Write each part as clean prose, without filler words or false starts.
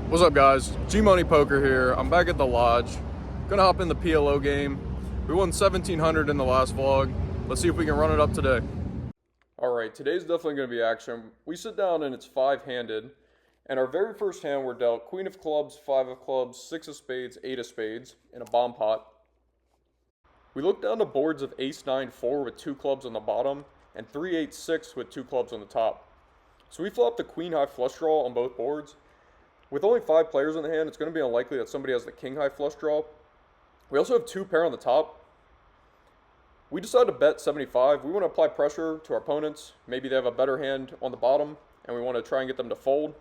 What's up, guys? GMoney Poker here. I'm back at the lodge. Gonna hop in the PLO game. We won 1,700 in the last vlog. Let's see if we can run it up today. Alright, today's definitely gonna be action. We sit down and it's five-handed. And our very first hand, we're dealt Queen of Clubs, Five of Clubs, Six of Spades, Eight of Spades in a bomb pot. We look down to boards of Ace 9-4 with two clubs on the bottom and 3-8-6 with two clubs on the top. So we flop the Queen High flush draw on both boards. With only 5 players in the hand, it's going to be unlikely that somebody has the King High flush draw. We also have 2 pair on the top. We decide to bet 75. We want to apply pressure to our opponents. Maybe they have a better hand on the bottom, and we want to try and get them to fold.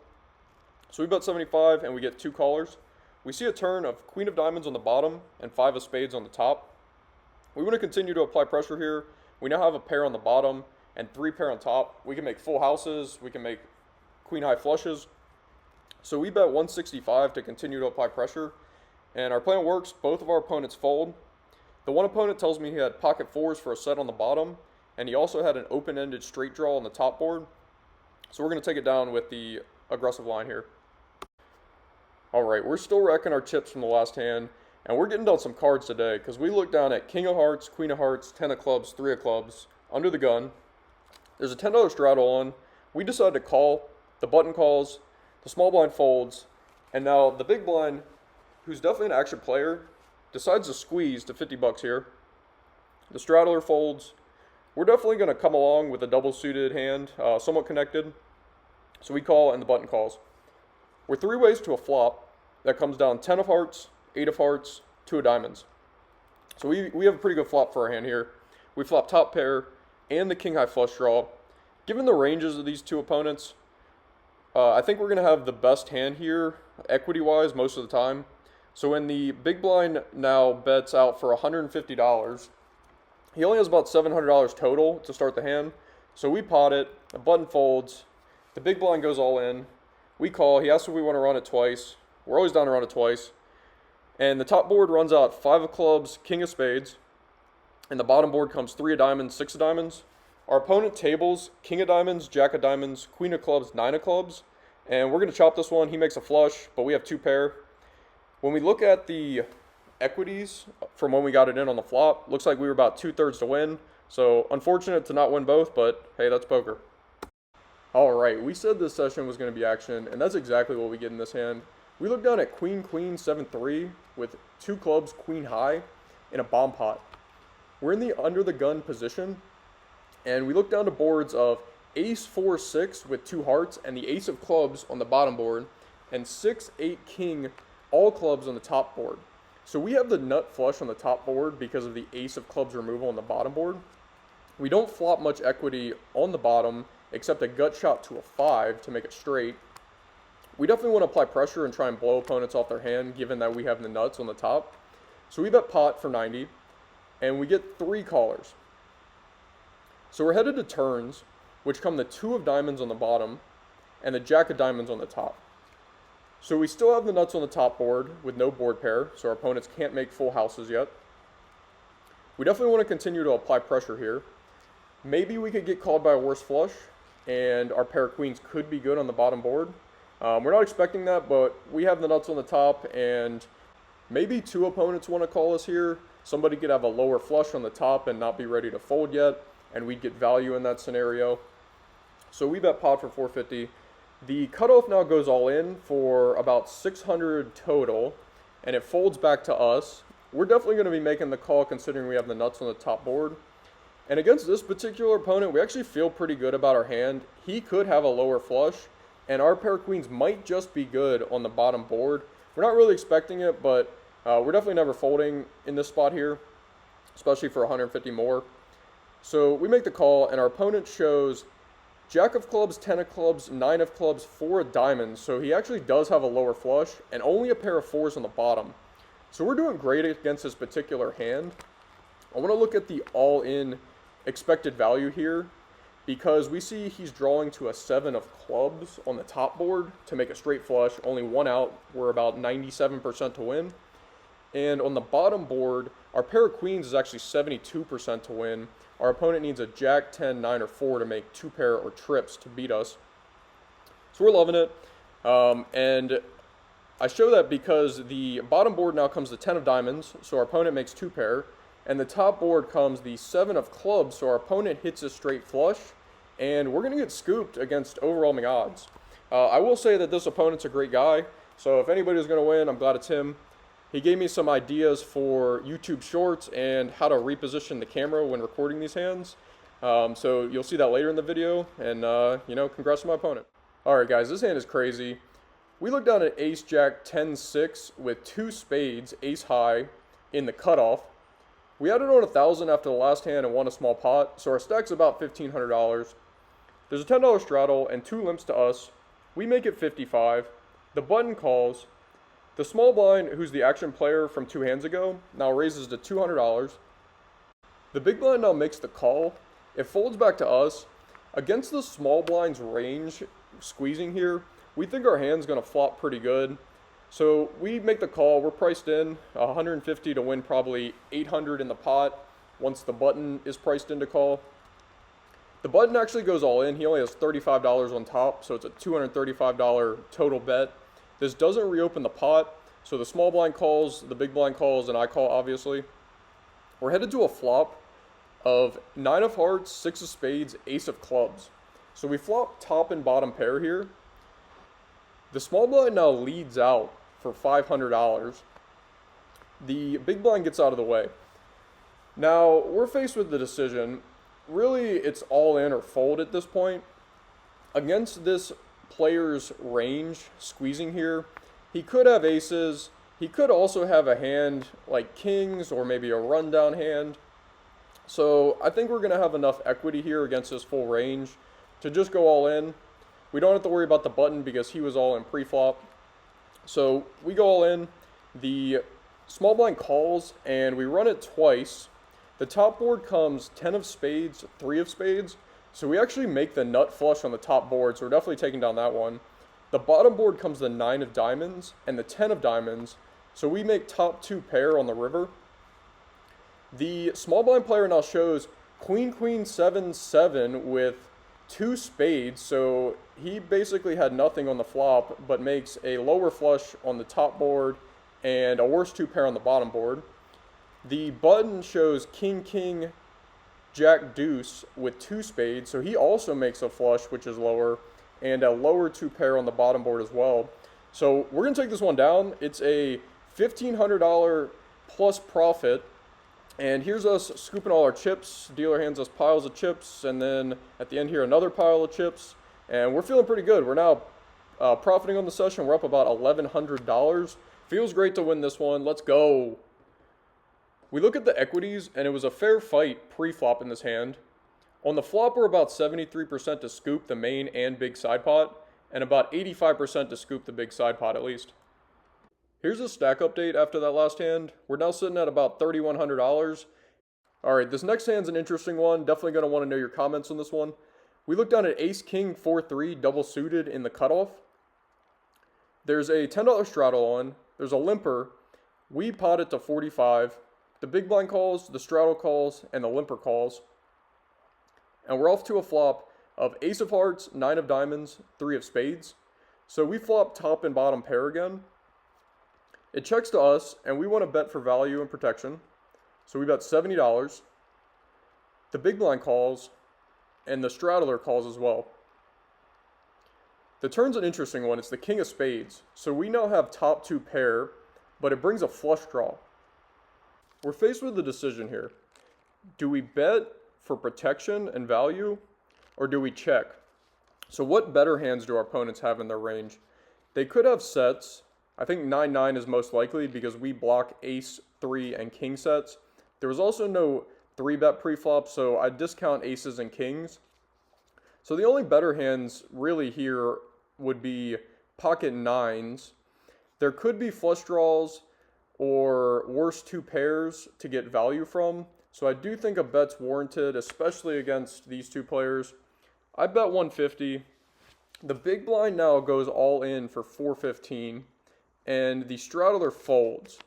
So we bet 75, and we get 2 callers. We see a turn of Queen of Diamonds on the bottom and 5 of Spades on the top. We want to continue to apply pressure here. We now have a pair on the bottom and 3 pair on top. We can make full houses. We can make Queen High flushes. So we bet 165 to continue to apply pressure, and our plan works. Both of our opponents fold. The one opponent tells me he had pocket fours for a set on the bottom, and he also had an open-ended straight draw on the top board. So we're going to take it down with the aggressive line here. Alright, we're still wrecking our chips from the last hand, and we're getting down some cards today, because we look down at King of Hearts, Queen of Hearts, 10 of Clubs, 3 of Clubs, under the gun. There's a $10 straddle on. We decide to call. The button calls. The small blind folds, and now the big blind, who's definitely an action player, decides to squeeze to 50 bucks here. The straddler folds. We're definitely going to come along with a double suited hand, somewhat connected. So we call and the button calls. We're 3 ways to a flop that comes down 10 of hearts, 8 of hearts, 2 of diamonds. So we have a pretty good flop for our hand here. We flop top pair and the king high flush draw. Given the ranges of these two opponents, I think we're going to have the best hand here, equity-wise, most of the time. So when the big blind now bets out for $150, he only has about $700 total to start the hand. So we pot it, the button folds, the big blind goes all in, we call, he asks if we want to run it twice. We're always down to run it twice. And the top board runs out 5 of clubs, king of spades, and the bottom board comes 3 of diamonds, 6 of diamonds. Our opponent tables King of Diamonds, Jack of Diamonds, Queen of Clubs, 9 of Clubs. And we're going to chop this one. He makes a flush, but we have 2 pair. When we look at the equities from when we got it in on the flop, looks like we were about 2/3 to win. So unfortunate to not win both, but hey, that's poker. Alright, we said this session was going to be action, and that's exactly what we get in this hand. We look down at Queen, 7-3 with 2 clubs, Queen High, in a bomb pot. We're in the under the gun position. And we look down to boards of Ace 4-6 with 2 hearts and the Ace of Clubs on the bottom board, and 6-8 King, all clubs on the top board. So we have the nut flush on the top board because of the Ace of Clubs removal on the bottom board. We don't flop much equity on the bottom except a gut shot to a 5 to make it straight. We definitely want to apply pressure and try and blow opponents off their hand given that we have the nuts on the top. So we bet pot for 90, and we get 3 callers. So we're headed to turns, which come the 2 of diamonds on the bottom and the jack of diamonds on the top. So we still have the nuts on the top board with no board pair, so our opponents can't make full houses yet. We definitely want to continue to apply pressure here. Maybe we could get called by a worse flush, and our pair of queens could be good on the bottom board. We're not expecting that, but we have the nuts on the top, and maybe 2 opponents want to call us here. Somebody could have a lower flush on the top and not be ready to fold yet, and we'd get value in that scenario. So we bet pot for 450. The cutoff now goes all in for about 600 total, and it folds back to us. We're definitely going to be making the call considering we have the nuts on the top board. And against this particular opponent, we actually feel pretty good about our hand. He could have a lower flush, and our pair of queens might just be good on the bottom board. We're not really expecting it, but we're definitely never folding in this spot here, especially for 150 more. So we make the call, and our opponent shows Jack of Clubs, 10 of Clubs, 9 of Clubs, 4 of Diamonds. So he actually does have a lower flush, and only a pair of 4s on the bottom. So we're doing great against this particular hand. I want to look at the all-in expected value here, because we see he's drawing to a 7 of Clubs on the top board to make a straight flush. Only 1 out. We're about 97% to win. And on the bottom board, our pair of queens is actually 72% to win. Our opponent needs a jack, 10, 9, or 4 to make 2 pair or trips to beat us. So we're loving it. And I show that because the bottom board now comes the 10 of diamonds, so our opponent makes 2 pair, and the top board comes the 7 of clubs, so our opponent hits a straight flush, and we're going to get scooped against overwhelming odds. I will say that this opponent's a great guy, so if anybody's going to win, I'm glad it's him. He gave me some ideas for YouTube shorts and how to reposition the camera when recording these hands. So you'll see that later in the video, and congrats to my opponent. Alright guys, this hand is crazy. We looked down at ace jack 10-6 with 2 spades, ace high, in the cutoff. We added on 1,000 after the last hand and won a small pot, so our stack's about $1,500. There's a $10 straddle and 2 limps to us. We make it 55. The button calls. The small blind, who's the action player from 2 hands ago, now raises to $200. The big blind now makes the call. It folds back to us. Against the small blind's range, squeezing here, we think our hand's going to flop pretty good. So we make the call. We're priced in 150 to win probably 800 in the pot once the button is priced in to call. The button actually goes all in. He only has $35 on top, so it's a $235 total bet. This doesn't reopen the pot, so the small blind calls, the big blind calls, and I call, obviously. We're headed to a flop of 9 of hearts, 6 of spades, ace of clubs. So we flop top and bottom pair here. The small blind now leads out for $500. The big blind gets out of the way. Now, we're faced with the decision. Really, it's all in or fold at this point. Against this player's range, squeezing here, he could have aces. He could also have a hand like kings or maybe a rundown hand. So I think we're going to have enough equity here against his full range to just go all in. We don't have to worry about the button because he was all in pre-flop. So we go all in. The small blind calls and we run it twice. The top board comes 10 of spades, 3 of spades. So we actually make the nut flush on the top board, so we're definitely taking down that one. The bottom board comes the 9 of diamonds and the 10 of diamonds. So we make top 2 pair on the river. The small blind player now shows queen, 7, 7 with 2 spades. So he basically had nothing on the flop, but makes a lower flush on the top board and a worse 2 pair on the bottom board. The button shows king, jack, deuce with 2 spades. So he also makes a flush, which is lower, and a lower 2 pair on the bottom board as well. So we're going to take this one down. It's a $1,500 plus profit. And here's us scooping all our chips. Dealer hands us piles of chips, and then at the end here another pile of chips. And we're feeling pretty good. We're now profiting on the session. We're up about $1,100. Feels great to win this one. Let's go. We look at the equities, and it was a fair fight pre-flop in this hand. On the flop, we're about 73% to scoop the main and big side pot, and about 85% to scoop the big side pot at least. Here's a stack update after that last hand. We're now sitting at about $3,100. Alright, this next hand's an interesting one. Definitely going to want to know your comments on this one. We look down at ace-king 4-3 double suited in the cutoff. There's a $10 straddle on. There's a limper. We pot it to 45. The big blind calls, the straddle calls, and the limper calls. And we're off to a flop of ace of hearts, 9 of diamonds, 3 of spades. So we flop top and bottom pair again. It checks to us, and we want to bet for value and protection. So we bet $70. The big blind calls, and the straddler calls as well. The turn's an interesting one. It's the king of spades. So we now have top 2 pair, but it brings a flush draw. We're faced with the decision here. Do we bet for protection and value, or do we check? So what better hands do our opponents have in their range? They could have sets. I think 9-9 is most likely because we block ace, 3, and king sets. There was also no 3-bet pre-flop, so I discount aces and kings. So the only better hands really here would be pocket 9s. There could be flush draws or worse 2 pairs to get value from. So I do think a bet's warranted, especially against these 2 players. I bet 150. The big blind now goes all in for 415. And the straddler folds.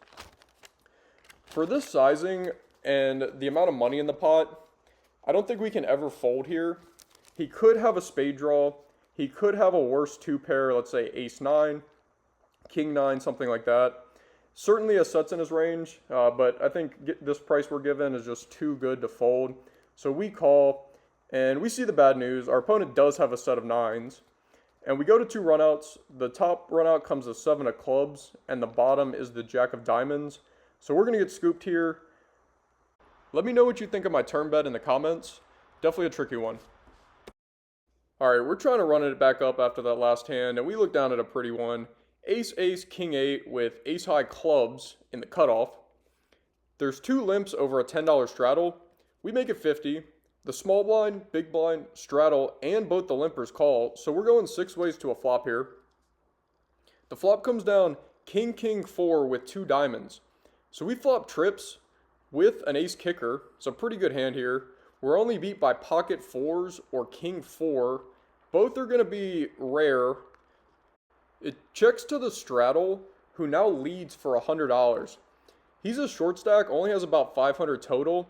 For this sizing and the amount of money in the pot, I don't think we can ever fold here. He could have a spade draw. He could have a worse 2 pair, let's say ace 9. king nine, something like that. Certainly has sets in his range, but I think this price we're given is just too good to fold. So we call, and we see the bad news. Our opponent does have a set of nines, and we go to two runouts. The top runout comes a seven of clubs, and the bottom is the jack of diamonds. So we're going to get scooped here. Let me know what you think of my turn bet in the comments. Definitely a tricky one. All right, we're trying to run it back up after that last hand, and we look down at a pretty one. Ace, ace, king eight with ace high clubs in the cutoff. There's two limps over a $10 straddle. We make it 50. The small blind, big blind, straddle, and both the limpers call. So we're going 6 ways to a flop here. The flop comes down king, king, 4 with 2 diamonds. So we flop trips with an ace kicker. It's a pretty good hand here. We're only beat by pocket 4s or king 4. Both are going to be rare. It checks to the straddle, who now leads for $100. He's a short stack, only has about 500 total.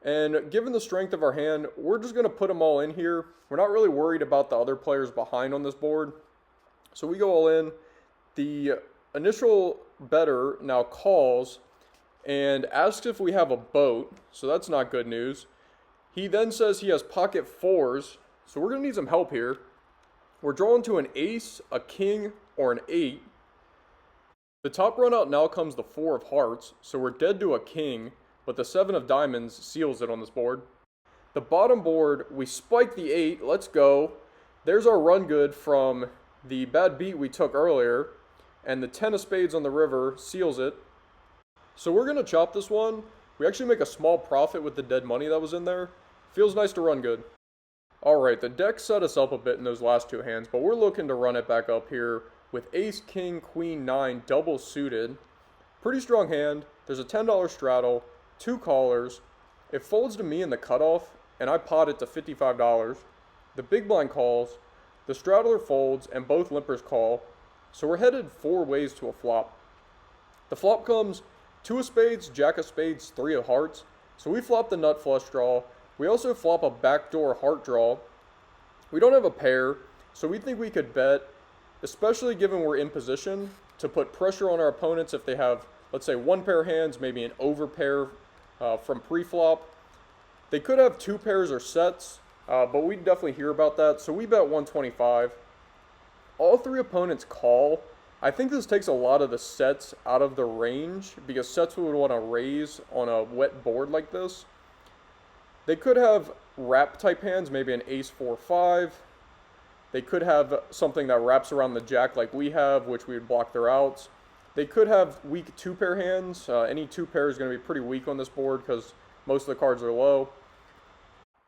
And given the strength of our hand, we're just going to put them all in here. We're not really worried about the other players behind on this board. So we go all in. The initial bettor now calls and asks if we have a boat. So that's not good news. He then says he has pocket 4s. So we're going to need some help here. We're drawn to an ace, a king, or an 8. The top run out now comes the 4 of hearts. So we're dead to a king. But the 7 of diamonds seals it on this board. The bottom board, we spike the 8. Let's go. There's our run good from the bad beat we took earlier. And the 10 of spades on the river seals it. So we're going to chop this one. We actually make a small profit with the dead money that was in there. Feels nice to run good. Alright, the deck set us up a bit in those last 2 hands. But we're looking to run it back up here with ace, king, queen, 9 double suited. Pretty strong hand. There's a $10 straddle. 2 callers. It folds to me in the cutoff, and I pot it to $55. The big blind calls, the straddler folds, and both limpers call. So we're headed 4 ways to a flop. The flop comes 2 of spades, jack of spades, 3 of hearts. So we flop the nut flush draw. We also flop a backdoor heart draw. We don't have a pair, so we think we could bet, especially given we're in position, to put pressure on our opponents if they have, let's say, 1 pair of hands, maybe an over pair from pre-flop. They could have 2 pairs or sets, but we definitely hear about that. So we bet 125. All 3 opponents call. I think this takes a lot of the sets out of the range because sets would want to raise on a wet board like this. They could have wrap type hands, maybe an ace 4-5. They could have something that wraps around the jack like we have, which we would block their outs. They could have weak 2-pair hands. Any 2 pair is going to be pretty weak on this board because most of the cards are low.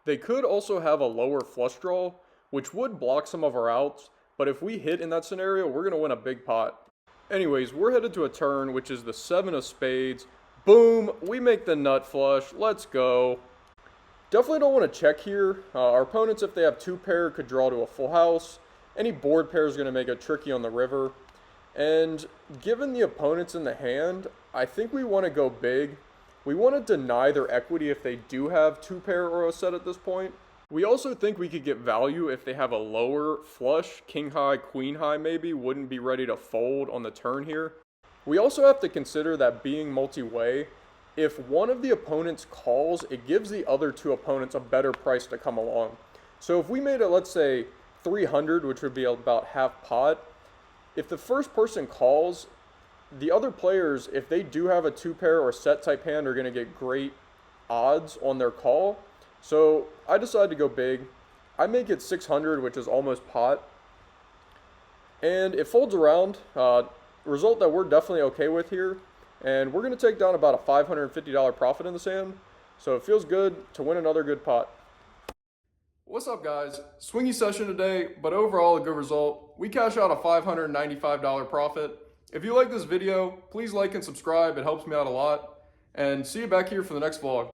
They could also have a lower flush draw, which would block some of our outs. But if we hit in that scenario, we're going to win a big pot. Anyways, we're headed to a turn, which is the 7 of spades. Boom! We make the nut flush. Let's go. Definitely don't want to check here. Our opponents, if they have 2 pair, could draw to a full house. Any board pair is going to make it tricky on the river. And given the opponents in the hand, I think we want to go big. We want to deny their equity if they do have 2 pair or a set at this point. We also think we could get value if they have a lower flush, king high, queen high maybe, wouldn't be ready to fold on the turn here. We also have to consider that being multi-way, if one of the opponents calls, it gives the other 2 opponents a better price to come along. So if we made it, let's say, 300, which would be about half pot, if the first person calls, the other players, if they do have a 2 pair or set type hand, are going to get great odds on their call. So I decided to go big. I make it 600, which is almost pot. And it folds around, result that we're definitely okay with here. And we're going to take down about a $550 profit in this hand. So it feels good to win another good pot. What's up, guys? Swingy session today, but overall a good result. We cash out a $595 profit. If you like this video, please like and subscribe. It helps me out a lot. And see you back here for the next vlog.